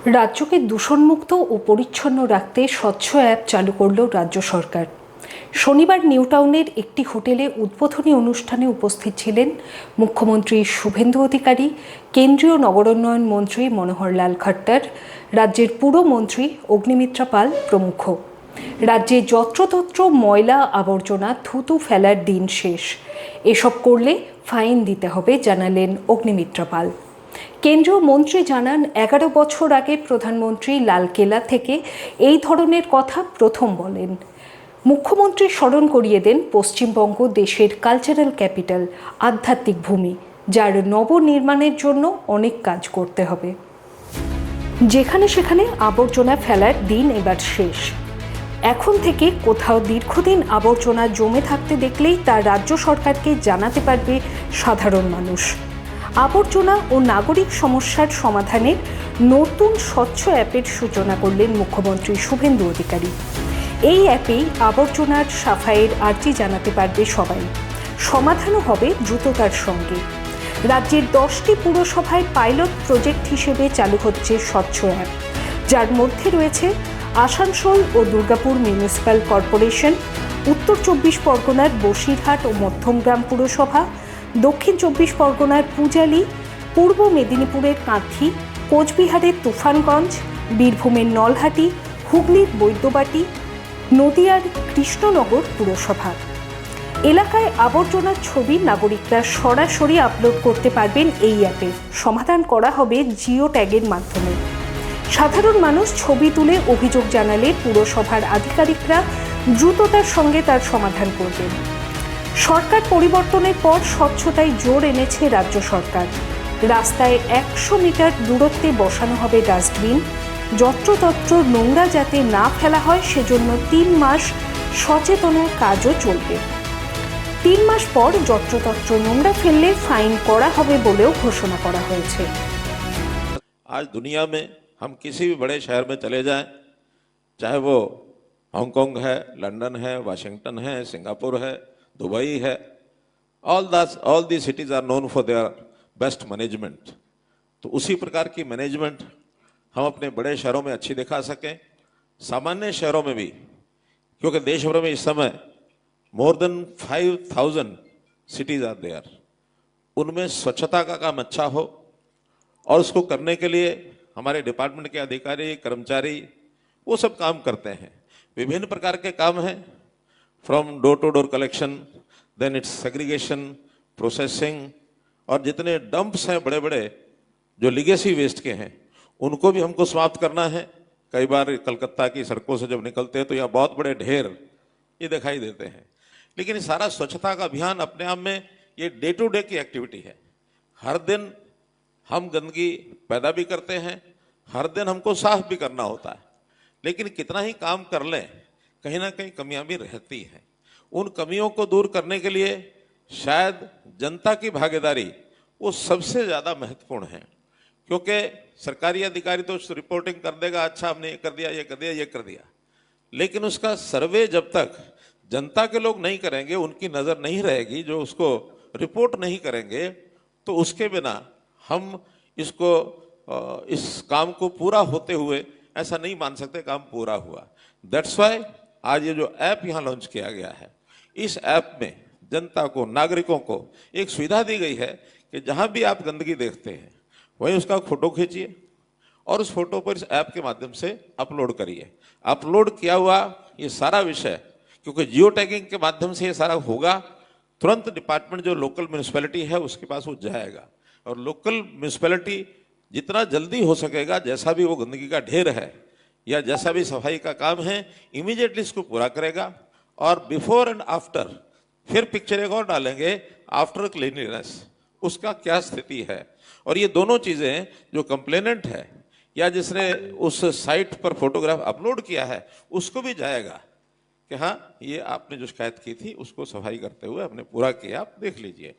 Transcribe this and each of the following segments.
রাজ্যকে দূষণমুক্ত ও পরিচ্ছন্ন রাখতে স্বচ্ছ অ্যাপ চালু করল রাজ্য সরকার। শনিবার নিউটাউনের একটি হোটেলে উদ্বোধনী অনুষ্ঠানে উপস্থিত ছিলেন মুখ্যমন্ত্রী শুভেন্দু অধিকারী, কেন্দ্রীয় নগরোন্নয়ন মন্ত্রী মনোহরলাল খট্টর, রাজ্যের পুরমন্ত্রী অগ্নিমিত্রা পাল প্রমুখ। রাজ্যে যত্রতত্র ময়লা আবর্জনা থুতু ফেলার দিন শেষ, এসব করলে ফাইন দিতে হবে জানালেন অগ্নিমিত্রা পাল। কেন্দ্রীয় মন্ত্রী জানান, 11 বছর আগে প্রধানমন্ত্রী লালকেল্লা থেকে এই ধরনের কথা প্রথম বলেন। মুখ্যমন্ত্রী স্মরণ করিয়ে দেন পশ্চিমবঙ্গ দেশের কালচারাল ক্যাপিটাল, আধ্যাত্মিক ভূমি, যার নবনির্মাণের জন্য অনেক কাজ করতে হবে। যেখানে সেখানে আবর্জনা ফেলার দিন এবার শেষ। এখন থেকে কোথাও দীর্ঘদিন আবর্জনা জমে থাকতে দেখলেই তা রাজ্য সরকারকে জানাতে পারবে সাধারণ মানুষ। আবর্জনা ও নাগরিক সমস্যার সমাধানের নতুন স্বচ্ছ অ্যাপের সূচনা করলেন মুখ্যমন্ত্রী শুভেন্দু অধিকারী। এই অ্যাপেই আবর্জনার সাফাইয়ের আর্জি জানাতে পারবে সবাই, সমাধানও হবে দ্রুততার সঙ্গে। রাজ্যের 10টি পুরসভায় পাইলট প্রজেক্ট হিসেবে চালু হচ্ছে স্বচ্ছ অ্যাপ, যার মধ্যে রয়েছে আসানসোল ও দুর্গাপুর মিউনিসিপ্যাল কর্পোরেশন, উত্তর 24 পরগনার বসিরহাট ও মধ্যমগ্রাম পুরসভা, দক্ষিণ 24 পরগনার পূজালি, পূর্ব মেদিনীপুরের কাঁথি, কোচবিহারের তুফানগঞ্জ, বীরভূমের নলহাটি, হুগলির বৈদ্যবাটি, নদিয়ার কৃষ্ণনগর পুরসভা। এলাকায় আবর্জনার ছবি নাগরিকরা সরাসরি আপলোড করতে পারবেন এই অ্যাপে। সমাধান করা হবে জিও ট্যাগের মাধ্যমে। সাধারণ মানুষ ছবি তুলে অভিযোগ জানালে পুরসভার আধিকারিকরা দ্রুততার সঙ্গে তার সমাধান করবেন। সরকার পরিবর্তনের পর স্বচ্ছতায় জোর এনেছে রাজ্য সরকার। রাস্তায় 100 মিটার দূরত্বে বসানো হবে ডাস্টবিন। যত্রতত্র নোংরা যাতে না ফেলা হয় সেজন্য 3 মাস সচেতনার কাজও চলবে। 3 মাস পর যত্রতত্র নোংরা ফেললে ফাইন করা হবে বলেও ঘোষণা করা হয়েছে। आज दुनिया में हम किसी भी बड़े शहर में चले जाएं, चाहे वो हांगकांग है, लंदन है, वाशिंगटन है, सिंगापुर है, दुबई है, all the cities are known for their best management. तो उसी प्रकार की मैनेजमेंट हम अपने बड़े शहरों में अच्छी दिखा सकें, सामान्य शहरों में भी, क्योंकि देश भर में इस समय more than 5000 cities are there. उनमें स्वच्छता का काम अच्छा हो और उसको करने के लिए हमारे डिपार्टमेंट के अधिकारी, कर्मचारी वो सब काम करते हैं। विभिन्न प्रकार के काम हैं, from door to door collection, then it's segregation, processing, और जितने डंप्स हैं बड़े बड़े जो लिगेसी वेस्ट के हैं उनको भी हमको समाप्त करना है। कई बार कलकत्ता की सड़कों से जब निकलते हैं तो यहाँ बहुत बड़े ढेर ये दिखाई देते हैं, लेकिन ये सारा स्वच्छता का अभियान अपने आप में ये डे टू डे की एक्टिविटी है। हर दिन हम गंदगी पैदा भी करते हैं, हर दिन हमको साफ भी करना होता है, लेकिन कितना ही काम कर लें कहीं ना कहीं कमियां भी रहती हैं। उन कमियों को दूर करने के लिए शायद जनता की भागीदारी वो सबसे ज़्यादा महत्वपूर्ण है, क्योंकि सरकारी अधिकारी तो रिपोर्टिंग कर देगा, अच्छा हमने ये कर दिया, ये कर दिया, ये कर दिया, लेकिन उसका सर्वे जब तक जनता के लोग नहीं करेंगे, उनकी नज़र नहीं रहेगी, जो उसको रिपोर्ट नहीं करेंगे, तो उसके बिना हम इसको इस काम को पूरा होते हुए ऐसा नहीं मान सकते काम पूरा हुआ। दैट्स वाई आज ये जो ऐप यहाँ लॉन्च किया गया है, इस ऐप में जनता को, नागरिकों को एक सुविधा दी गई है कि जहाँ भी आप गंदगी देखते हैं वहीं उसका फोटो खींचिए और उस फोटो पर इस ऐप के माध्यम से अपलोड करिए। अपलोड किया हुआ ये सारा विषय, क्योंकि जियो टैगिंग के माध्यम से ये सारा होगा, तुरंत डिपार्टमेंट जो लोकल म्यूनिसिपैलिटी है उसके पास वो जाएगा, और लोकल म्यूनिसिपैलिटी जितना जल्दी हो सकेगा, जैसा भी वो गंदगी का ढेर है या जैसा भी सफाई का काम है, इमीडिएटली इसको पूरा करेगा। और बिफोर एंड आफ्टर फिर पिक्चर एक और डालेंगे, आफ्टर क्लीनलीनेस उसका क्या स्थिति है। और ये दोनों चीज़ें जो कंप्लेनेंट है या जिसने उस साइट पर फोटोग्राफ अपलोड किया है उसको भी जाएगा कि हाँ ये आपने जो शिकायत की थी उसको सफाई करते हुए आपने पूरा किया, आप देख लीजिए,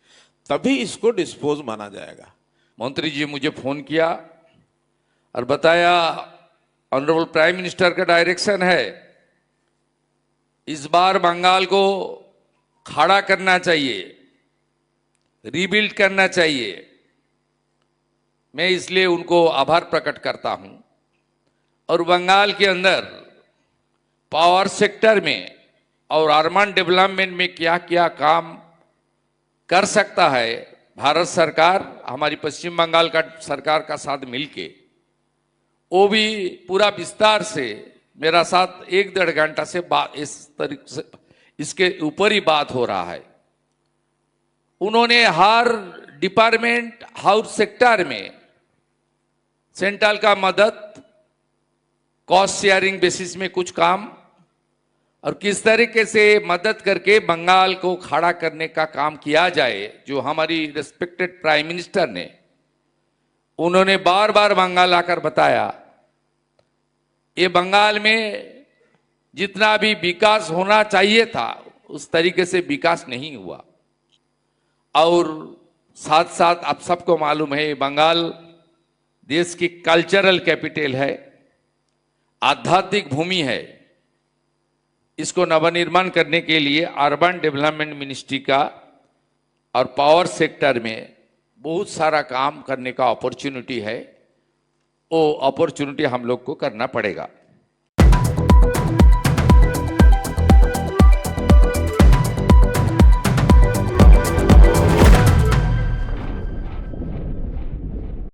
तभी इसको डिस्पोज माना जाएगा। मंत्री जी मुझे फोन किया और बताया ऑनरेबल प्राइम मिनिस्टर का डायरेक्शन है, इस बार बंगाल को खड़ा करना चाहिए, रीबिल्ड करना चाहिए। मैं इसलिए उनको आभार प्रकट करता हूं। और बंगाल के अंदर पावर सेक्टर में और अर्बन डेवलपमेंट में क्या क्या काम कर सकता है भारत सरकार हमारी पश्चिम बंगाल का सरकार का साथ मिलके, वो भी पूरा विस्तार से मेरा साथ 1-1.5 घंटा से बात इस तरीके से इसके ऊपर ही बात हो रहा है। उन्होंने हर डिपार्टमेंट हाउस सेक्टर में सेंट्रल का मदद, कॉस्ट शेयरिंग बेसिस में कुछ काम और किस तरीके से मदद करके बंगाल को खड़ा करने का काम किया जाए, जो हमारी रिस्पेक्टेड प्राइम मिनिस्टर ने उन्होंने बार बार बंगाल आकर बताया। ये बंगाल में जितना भी विकास होना चाहिए था उस तरीके से विकास नहीं हुआ। और साथ साथ आप सबको मालूम है बंगाल देश की कल्चरल कैपिटल है, आध्यात्मिक भूमि है। इसको नवनिर्माण करने के लिए अर्बन डेवलपमेंट मिनिस्ट्री का और पावर सेक्टर में बहुत सारा काम करने का अपॉर्चुनिटी है। वो अपॉर्चुनिटी हम लोग को करना पड़ेगा।